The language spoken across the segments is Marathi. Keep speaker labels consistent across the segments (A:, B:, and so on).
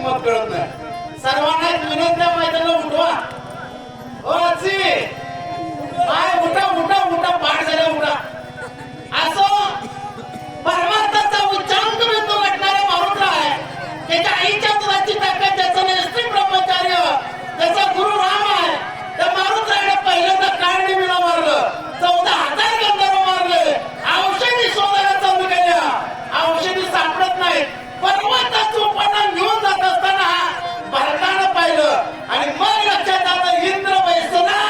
A: किंमत कळत नाही. सर्वांना विनंती आहे, मैदानाला उठवा. हो आजी, काय उठा उठा उठा, पाठ झाल्या उठा. असं परमार्थाचा उच्चांक बिंदू गाठणारा मारुद्र आहे. त्याच्या आईच्या दुधाची ताकद, त्याचा नैसर्गिक ब्रह्मचार्य, त्याचा गुरु राम आहे. त्या मारुद्राने पहिल्यांदा काळणी मिळा मारलं, 14,000 गंधर्व मारले, औषधी शोधायला चालू केल्या. औषधी सापडत नाही. पर्वताचं उपटन घेऊन जात असताना भरताना पाहिलं आणि मग लक्षात आलं, इंद्र बैसला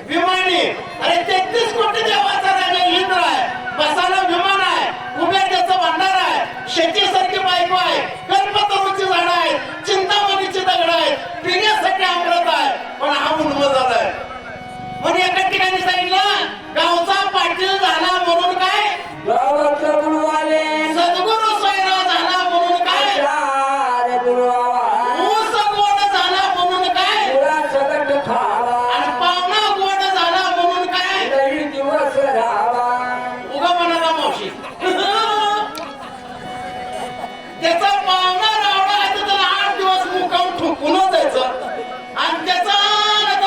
A: विमानी. अरे 33 कोटी देवाचा राजा इंद्र आहे, बसायला विमान आहे, उभ्या त्याचं भांडार आहे, शेतीसारखी बायको आहे, कल्पतरूची झाडं आहेत, चिंतामणीची दगड आहेत, पिण्यासाठी अमृत आहे. पण हा उन्म झालाय. म्हणून एका ठिकाणी सांगितलं, गावचा पाटील झाला म्हणून काय, सद्गुरू सोयरा झाला म्हणून काय, ऊस गोड झाला म्हणून काय, आणि पाहुणा गोड झाला म्हणून काय, उगा म्हणाला मावशी. त्याचा पाहुणा रावणा आहे तर त्याला 8 दिवस मुकावून ठोकूनच जायचं आणि त्याचा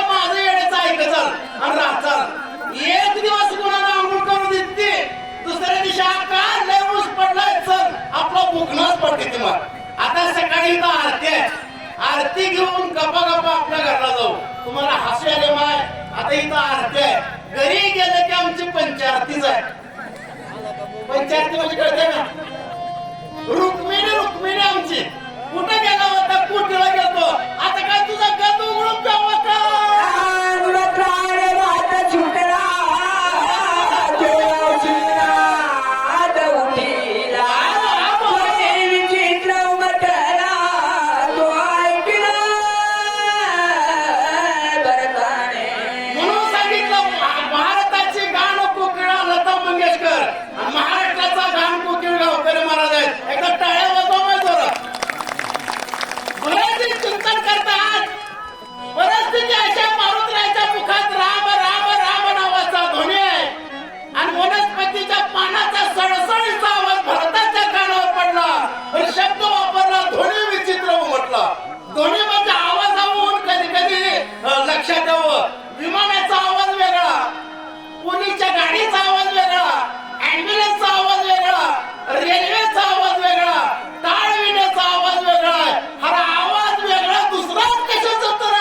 A: माझं येण्याचं ऐकायचं आणि राहचाल. एक दिवस कुणाला आंघोळ करून देते, दुसऱ्या दिवशी आकार लय ऊस पडलाय, चल आपला बुकनाच पडते तुम्हाला. आता सकाळी इथं आरती आहे, आरती घेऊन गप्पा गप्पा आपल्या घरला जाऊ. तुम्हाला हसू आले माय, आता इथं आरती आहे. घरी गेले की आमची पंचारतीच आहे. पंचारती म्हणजे कळते का, रुक्मिणी रुक्मिणी आमची. कुठे गेला होता, कुठेला गेलो, आता काय तुझा गंध उघडून प्यावा का, शब्द वापरला, ध्वनी विचित्र उमटला. ध्वनी म्हणजे आवाज आवून कधी कधी लक्षात यावं. विमानाचा आवाज वेगळा, पोलीसच्या गाडीचा आवाज वेगळा, ऍम्ब्युलन्सचा आवाज वेगळा, रेल्वेचा आवाज वेगळा, टाळविण्याचा आवाज वेगळा. हा आवाज वेगळा, दुसराच कशाचा तर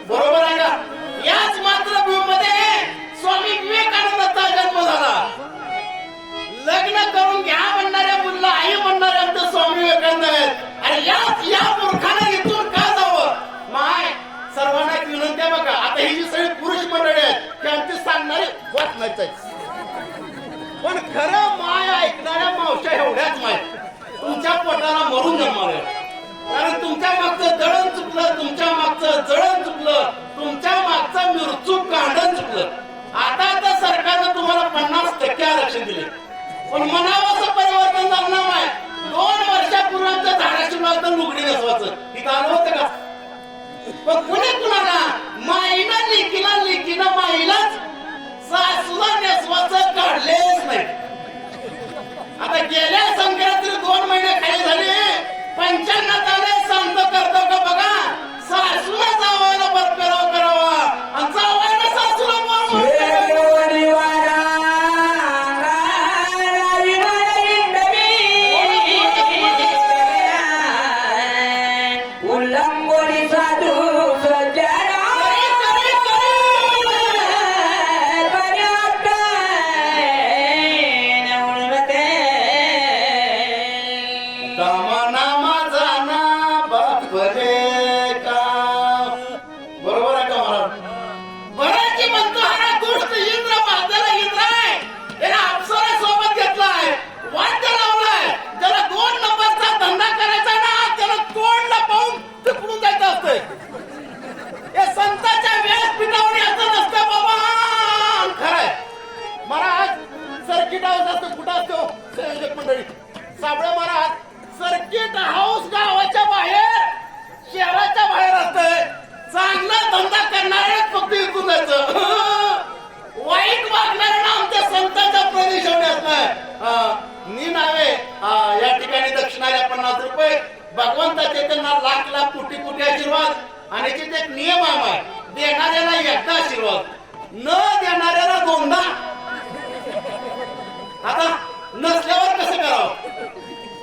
A: बरोबर आहे का. याच मातृभूमीमध्ये स्वामी विवेकानंदांचा जन्म झाला. लग्न करून घ्या म्हणणाऱ्या मुलीला आई म्हणणारे आमचे स्वामी विवेकानंद आहेत. आणि या मूर्खाने इथून का जावं. माय सर्वांना एक विनंती आहे बघा, आता ही जी सगळी पुरुष मंडळी आहेत की आमची सांगणारे वाट नाही, पण खरं माय ऐकणाऱ्या मावश्या एवढ्याच माय तुमच्या पोटाला मरून जन्माले. कारण तुमच्या मागचं दळण चुकलं, तुमच्या मागचं जळण चुकलं, तुमच्या मागचं मिरचूक कांडण चुकलं. आता तर सरकारनं तुम्हाला 50% आरक्षण दिले, पण म्हणावं असं परिवर्तन झालं नाही. 2 वर्षापूर्वी आमच्या झाडाची मागं लुगडी नसवायचं हे झालं होतं का. पण कुणी कुणाला माईनं लेकीनं माईलाच सासूला नेसवाचं काढलेच नाही. आता गेल्या संक्रांती 2 महिने खाली झाले, 95 आले सांगतो करतो का बघा. सासूला जावायला बरपेराव करावा आणि जावायला सासूला कामना माझा ना असतंय. या संतांच्या व्यासपीठावर याचं नसतं बाबा. खरंय महाराज. सर्किट हाऊस असतो कुठं असतो संयोजक मंडळी साबळे महाराज. सर्किट हाऊस गावाच्या बाहेर शहराच्या बाहेर असतंय. चांगला धंदा करणारे फक्त इथून जायचं. वाईट वागणाऱ्यांना आमच्या संतांचा प्रदेश होण्यात नाही. नी नावे या ठिकाणी दक्षिणाला 50 रुपये. भगवंताचे त्यांना लाख लाख कोटी कोटी आशीर्वाद. आणि तिथे एक नियम आहे, देणाऱ्याला एकदा आशीर्वाद, न देणाऱ्याला दोनदा. आता नसल्यावर कसं करावं,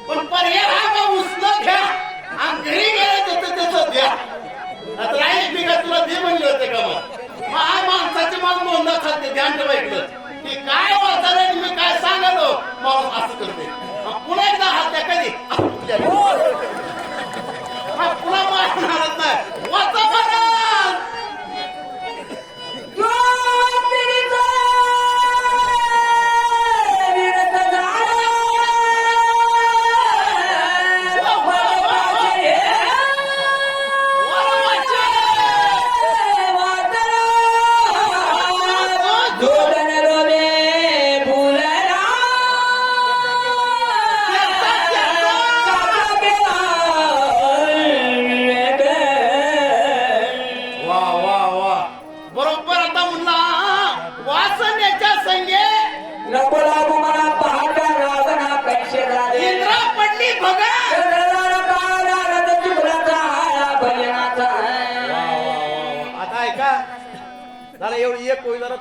A: पण पर्याय हा मग उसनं घ्या आणि घरी गेलं त्याचं त्याचं द्या. आता मी का तुला दे म्हणले होते का मग हा माणसाची मान दोनदा खाते. ध्यान ठेवा इकडं की काय वाचायला मी काय सांगालो माणूस असं करते. पुन्हा एकदा हात द्या कधी पुन्हा मारणार नाही. वाचा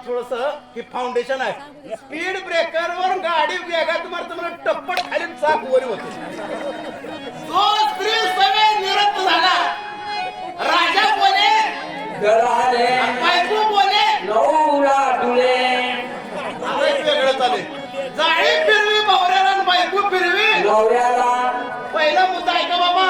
A: थोडस ही फाउंडेशन आहे. स्पीड ब्रेकर वर गाडी वेगात मारतो मला टप्पट खाली चाक वर होते. जो स्त्री सगळे निरंत झाला. राजा बोले बायको बोले वेगळं चाले. जाळी फिरवी भावऱ्याला आणि बायको फिरवी पहिला मुद्दा आहे का बाबा.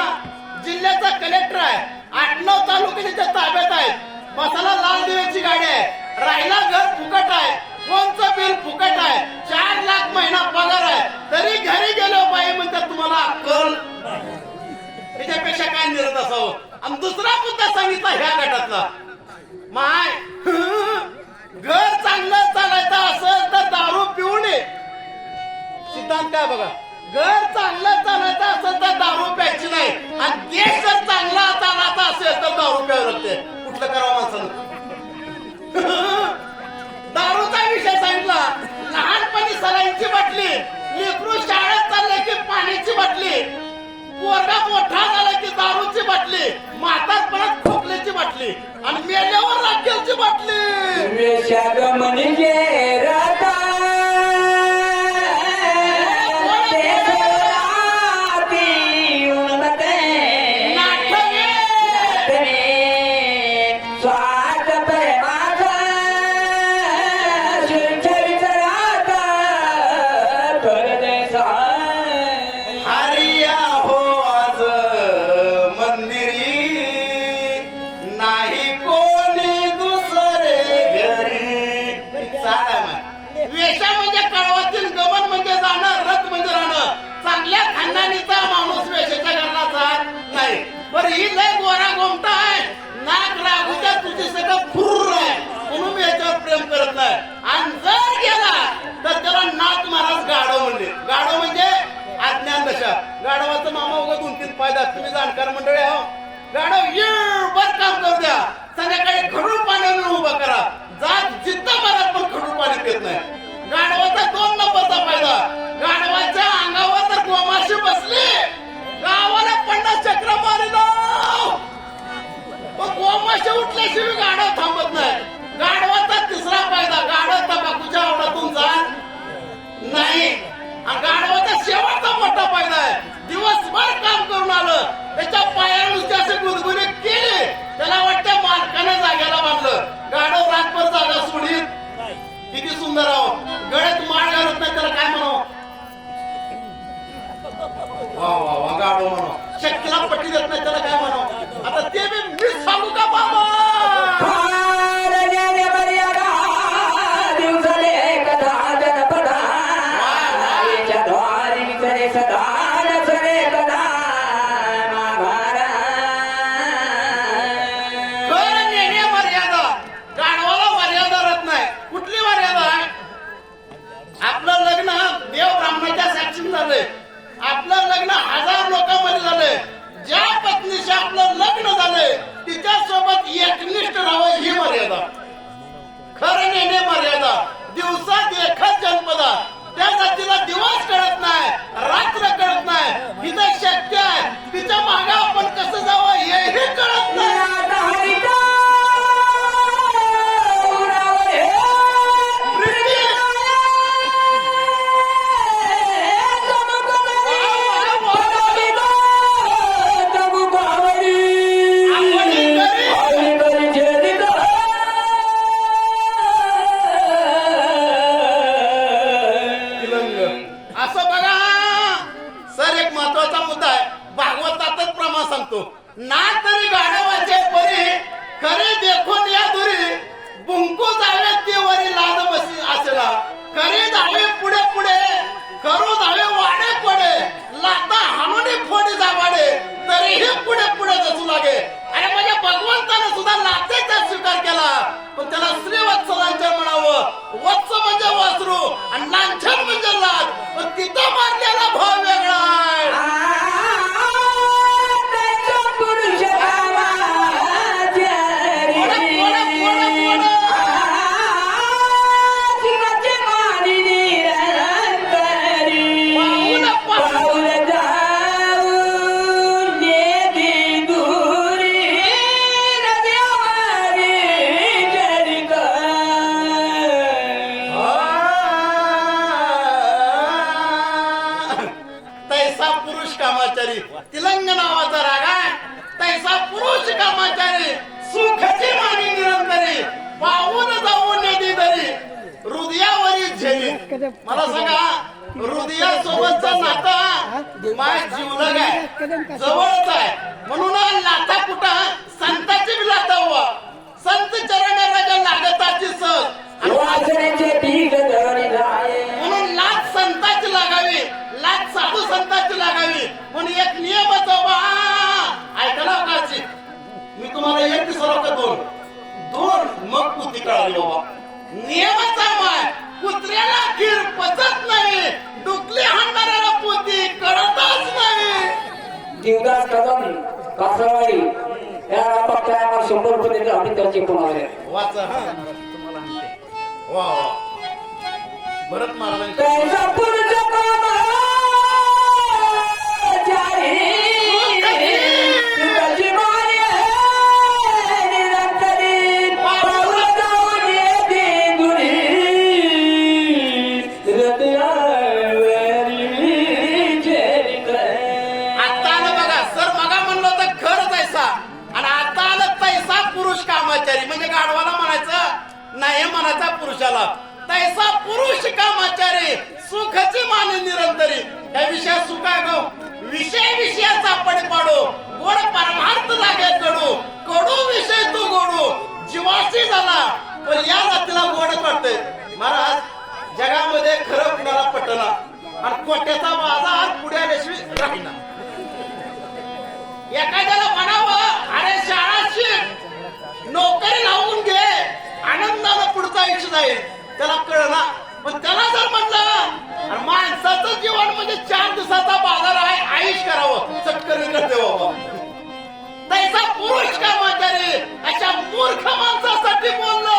A: जिल्ह्याचा कलेक्टर आहे. 8-9 तालुके त्याच्या ताब्यात आहेत. मसाला लाल दिव्याची गाडी आहे. राहिला घर फुकट आहे. फोनचं बिल फुकट आहे. 4 लाख महिना पगार आहे. तरी घरी गेलो बाई म्हणतात तुम्हाला अक्कल. त्याच्यापेक्षा काय निरत असावं. आणि दुसरा मुद्दा सांगितला ह्या गटातला. माय घर चांगलं चालायचं असेल तर दारू पिऊ नये. सिद्धांत काय बघा. घर चांगलं चालायचं असेल तर दारू प्यायची नाही. आणि देश जर चांगला चालायचा असेल तर दारू प्यावं लागते. कुठलं करावं माणसानं. दारूचा विषय सांगितला. लहानपणी सलाईंची बाटली. लेकरू शाळेत चालले की पाण्याची बाटली. पोरगा मोठा झाला की दारूची बाटली. म्हातारपणात खोकल्याची बाटली. आणि मेल्यावर राखेलची बाटली. ही लय गोरा गोमटा आहे. नाक रागूच्या तुझी सगळं फुर आहे म्हणून मी याच्यावर प्रेम करत नाही. आणि जर गेला तर त्याला नाथ महाराज गाढव म्हणले. गाढव म्हणजे अज्ञान दशा. गाढवाचं मामा उगा 2-3 फायदा. तुम्ही जाणकार मंडळी आहो. गाढव येळभर काम करू द्या. संध्याकाळी खडूळ पाण्याने उभं करा. जात जिद्द मारत पण खडूळ पाणी पित नाही. गाढवाचा 2 नंबरचा फायदा. गाढवाच्या अंगावर जर गोमाशी बसली गावाला 50 चक्र मारिला. गोमाशी उठल्याशिवाय गाढव थांबत नाही. गाढवाचा 3रा फायदा. गाढव तंबाखूच्या आवडातून जात नाही. गाढवाचा शेवटचा मोठा फायदा आहे. दिवसभर काम करून आलं त्याच्या पायानुसार असे गुदगुले केले त्याला वाटतं मालकाने जाग्याला बांधलं. गाढव रातभर जागा सोडीत. किती सुंदर आहो. गळ्यात माळ घालत नाही त्याला काय म्हणावं. वा वा वा गाढव म्हणावं. शक्तीला पट्टी देत नाही त्याला काय म्हणावं. आता ते मी सांगू का बाबा. लोकांमध्ये झालंय. ज्या पत्नीशी आपलं लग्न झालंय तिच्यासोबत एकनिष्ठ राहावं ही मर्यादा, खरं नेणे मर्यादा. दिवसात एकच जन्मदा, त्या जातीला दिवस कळत नाही, रात्र कळत नाही. हिचं शक्य आहे, तिच्या मागे आपण कसं जावं हेही कळत नाही. ना तरी गाढवाचे परी खरे देखून या दुरी बुंकू जावे ते वरी लाद बसी असला. खरे जावे पुढे पुढे करू जावे वाडे पडे लाता हाणून फोडी जावाडे तरीही पुढे पुढे जसू लागे. अरे म्हणजे भगवंताने सुद्धा लातेचा स्वीकार केला, पण त्याला श्रीवत्सलांचन म्हणावं. वत्स म्हणजे वासरू आणि लांछन म्हणजे लाद, पण तिथं मारलेला भाव वेगळा आहे. तिलंग नावाचा राग आहे. तैसा पुरुष कामाचारी सुखाची मानी निरंतरी पाहून जाऊन नदी दरी हृदयावरी झेली. मला सांगा, हृदयासोबतचा नाता माय जीवलग आहे, जवळच आहे. म्हणून लाथा कुठा संताची बी लाथा व्हा. संत चरण राजा लागताची सज, म्हणून लाथ संताची लागावी, लाथ साधू संताची लागावी. म्हणून एक नियमच ऐकला काची. मी तुम्हाला एक दिवसाला का दोन मग पुती कळाली बाबा. नियमाचा माय कुत्र्याला खीर पचत नाही, डुकली हाणणाऱ्याला पुती कळतच नाही.
B: देवदास कदम कासरवाडी या पक्षाला 100 रुपये देतो. आम्ही त्यांचे कोणाला
A: वाचा तुम्हाला म्हणते. वा भरत महाराज म्हणजे गाढवाला म्हणायचं नाही, म्हणायचा पुरुषाला. तैसा पुरुष कामाचारी सुखाची माने निरंतरी. या विषयात सुख आहे गो, विषयाचा पडे पाडो. गोड परमार्थ लागे कडू, कडू विषय तू गोडू. जीवाशी झाला पण या जातीला गोड वाटतंय. महाराज जगामध्ये खरं कुणाला पटना आणि कोट्याचा बाजार पुढे आल्याशिवाय राहीना. एखाद्याला म्हणावं अरे शाळा शिक, नोकरी लावून घे, आनंदाला पुढचं आयुष्य जाईल. त्याला कळना. पण त्याला जर म्हणलं माणसाचं जीवन म्हणजे 4 दिवसाचा बाजार आहे, आयुष करावं, चटकन करते बाबा. तैसा पुरुष कामाचारी अशा मूर्ख माणसासाठी बोललं.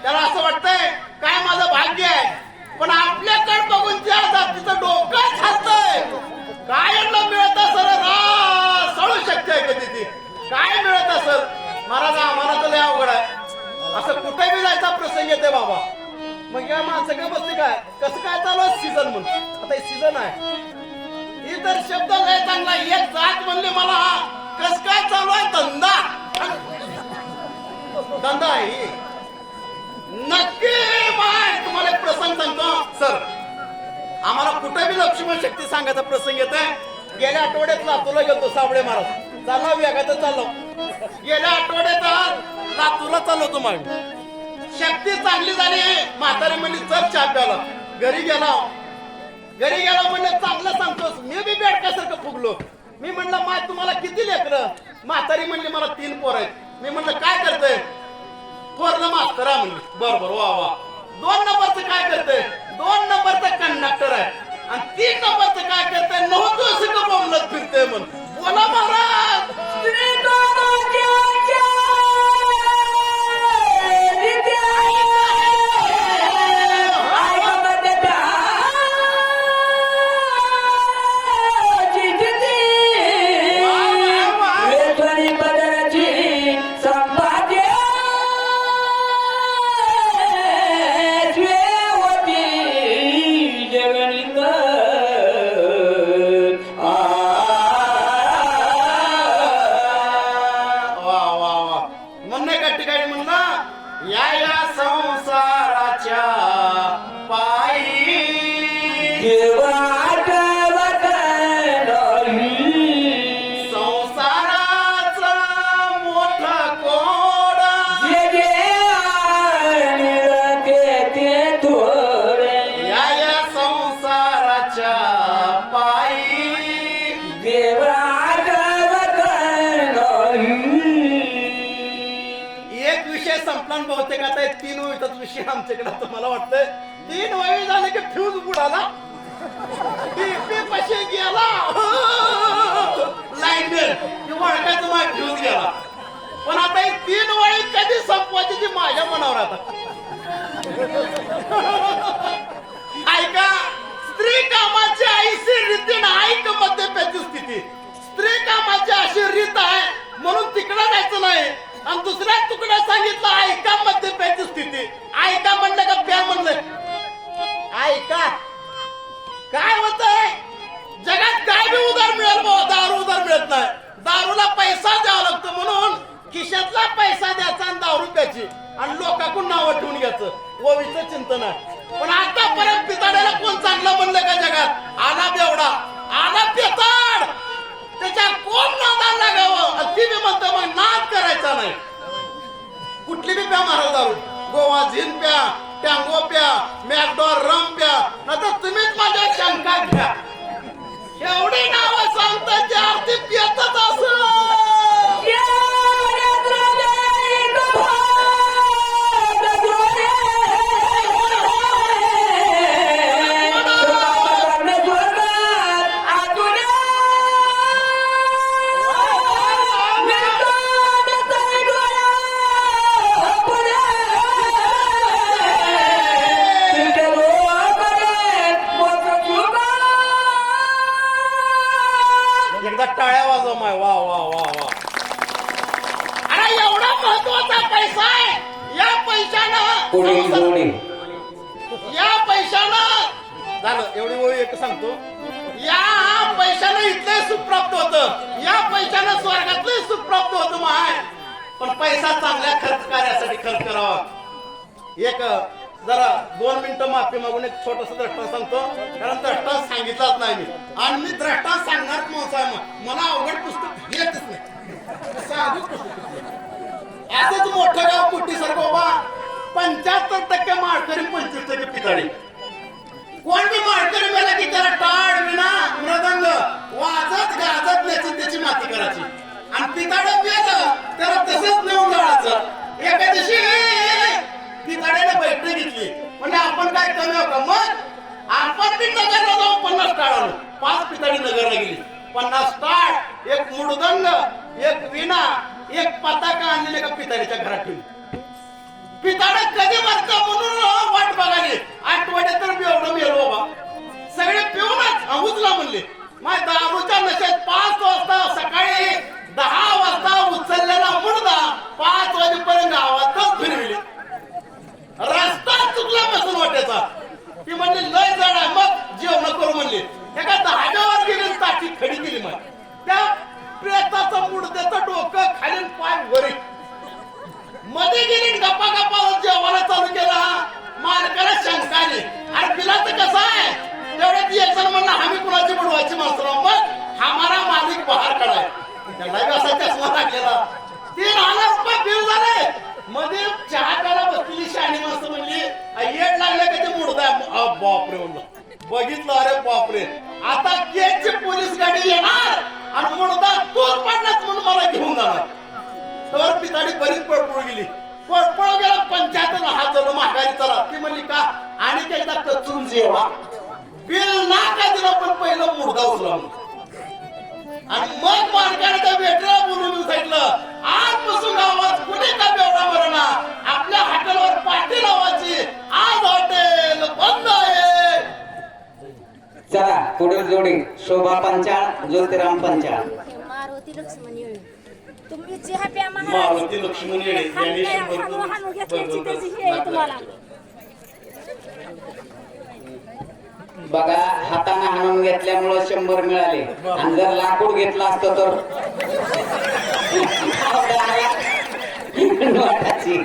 A: त्याला असं वाटतंय काय माझं भाग्य आहे, पण आपल्याकडे बघून त्या जातीचं डोकं खातंय. काय यांना मिळत असेल, सळू शक्य आहे कधी ती काय मिळत असेल. महाराज आम्हाला तर लय अवघड आहे. असं कुठे बी जायचा प्रसंग येते बाबा. मग या माणसं काय बसते काय कसं काय चालू आहे सीझन म्हणून. आता हे सीझन आहे, ही तर शब्द लय चांगला. एक जात म्हणले मला कस काय चालू आहे धंदा. धंदा आहे नक्की. बाय तुम्हाला एक प्रसंग सांगतो सर. आम्हाला कुठे बी लक्ष्मण शक्ती सांगायचा प्रसंग येतोय. गेल्या आठवड्यात लातूरला गेलतो साबळे महाराज. चालला वेगातच चाललो. गेल्या आठवड्यात लातूरला चाललो होतो. मग शक्ती चांगली झाली. म्हातारी म्हणली चल चहा प्याला. घरी गेला म्हणलं चांगलं सांगतोस. मी बी बेडकासारखं फुगलो. मी म्हणलं माय तुम्हाला किती लेकरं? म्हातारी म्हणली मला 3 पोर आहेत. मी म्हणलं काय करतोय? थोरलं मास्तर आहे म्हणली. बरोबर वा वा. 2 नंबरचं काय करतोय? 2 नंबरचं कंडक्टर आहे. आणि 3 नंबरचं काय करतोय? नव्हतं का बोंबलत फिरतोय म्हणून. बोला महाराज. बहुतेक आता 3 वळीचाच विषय आमच्याकडे. आता मला वाटतंय 3 वळी झाले की फ्यूज बुडाला. डीपी पशी गेला. लाईट बिल वळखायचं माझ्या फ्यूज गेला. पण आता 3 वळी कधी संपवायची ती माझ्या मनावर. आता ऐका, स्त्री कामाची आईशी रीती नाही का मध्यप्याची स्थिती. स्त्री कामाची अशी रीत आहे म्हणून तिकडे जायचं नाही. आणि दुसऱ्या तुकड्या सांगितलं ऐका मध्यप्याची स्थिती. ऐका म्हणलं का प्या म्हणलं? ऐका काय होतंय जगात? काय बी उधार मिळेल बाबा, दारू उधार मिळत नाही. दारूला पैसा द्यावा लागतो म्हणून खिशातला पैसा द्यायचा आणि दारू प्यायची आणि लोकांकडून नावं ठेवून घ्यायचं. ओवीचं चिंतन आहे. पण आतापर्यंत पिताड्याला कोण चांगलं म्हणलं का जगात? आला बेवडा, आला पिताड. त्याच्या कोण नादाला लागावं? ती बी म्हणतो मग नाद करायचा नाही. कुठली बी प्या महाराज दारू. गोवा झिन प्या, टँगो प्या, मॅकडॉर रम प्या, नाहीतर तुम्हीच माझ्या शंका घ्या. एवढी नावं सांगतात जे आरती पियतच असं. टाळ्या वाजव माय. वा वा वा वा. अरे एवढा महत्वाचा पैसा आहे. या पैशानं झालं. एवढी ओळी एक सांगतो. या पैशानं इथले सुख प्राप्त होतं. या पैशानं स्वर्गातले सुख प्राप्त होतं माय. पण पैसा चांगल्या खर्च कार्यासाठी खर्च करावा. एक जरा 2 मिनिटं माफी मागून एक छोटस द्रष्टांत सांगतो. कारण द्रष्टांत सांगितलाच नाही मी. आणि मी द्रष्टांत सांगणार माणूस आहे. मला अवघड पुस्तक येतच नाही. साधू असंच मोठं गाव कुठे सर बाबा. 75% माळकरी, 25% पिताडी. कोण बी माळकरी मेला की त्याला टाळ, विणा, मृदंग वाजत गाजत नेचून त्याची माती करायची. आणि पिताडं मेलं त्याला तसंच नेऊन जायचं. एका दिवशी पिताड्याने बैठक घेतली. म्हणजे आपण काय कमी होतं मग आपण बी नगरला जाऊन 50 टाळ आलो. 5 पिताडी नगरला गेली. 50 टाळ, एक मृदंग, एक विणा, एक पताका आणलेले का पिताडीच्या घरात ठेवली. पिताड कधी वाजता म्हणून वाट बघाली. आठवड्यात तर एवढं मेलो बाबा. सगळे पिऊनच उचला म्हणले. माझ्या दारूच्या नशेत 5 वाजता सकाळी 10 वाजता उचललेला मुर्दा 5 वाजेपर्यंत गावातच फिरविले. रस्ता चुकला बसून वाटायचा. ती म्हणली लय जड आहे. मग जेवण करू म्हणले. एका धाब्यावर गेली, ताटी खडी केली. मग त्या प्रेताचं मुडद्याचं डोकं खाली, पाय वरी मध्ये गेली. गप्पा गप्पा जेवायला चालू केला. मालकाला शंका आली. अरे बिलाचं कसं आहे? तेवढ्यात एक जण म्हणला आम्ही कुणाची बुडवायची माणसं. मग हमारा मालिक बाहेर काढाय. त्याला असा चष्मा टाकलेला. 3,000 रुपये बिल झाले. मध्ये चहा प्यायला बसलेली शहाणी माणसं म्हणली येड लागलं का ते मुडदा बापरे म्हणलं बघितलं अरे बापरे आता केजची पोलीस गाडी येणार आणि मुडदा तोच पडलाच म्हणून मला घेऊन जाणार तर पिताडी बरीच पळपळ गेली पळपळ गेला पंचायतला हात झालं माघारी चला ती म्हणली का आणि एकदा कचून जेवा बिल ना का दिलं पण पहिलं मुडदा उचला आणि मग मार्गाने वेटला बोलून सांगितलं आजपासून गावात कुठे का बेवडा मरणा आपल्या हॉटेलवर पार्टी लावायची आज हॉटेल बंद आहे.
B: चला पुढील जोडी शोभा पंचाळ ज्योतिराम पंचाळ.
C: मारुती लक्ष्मण येळे तुम्ही जे हॅपी आम्हाला
A: मारुती लक्ष्मण येळे यांनी
C: हाणू घेतल्याची त्याची हे आहे तुम्हाला
B: बघा हाताने हाणून घेतल्यामुळे 100 मिळाले आणि जर लाकूड घेतला असतं तर वाटाची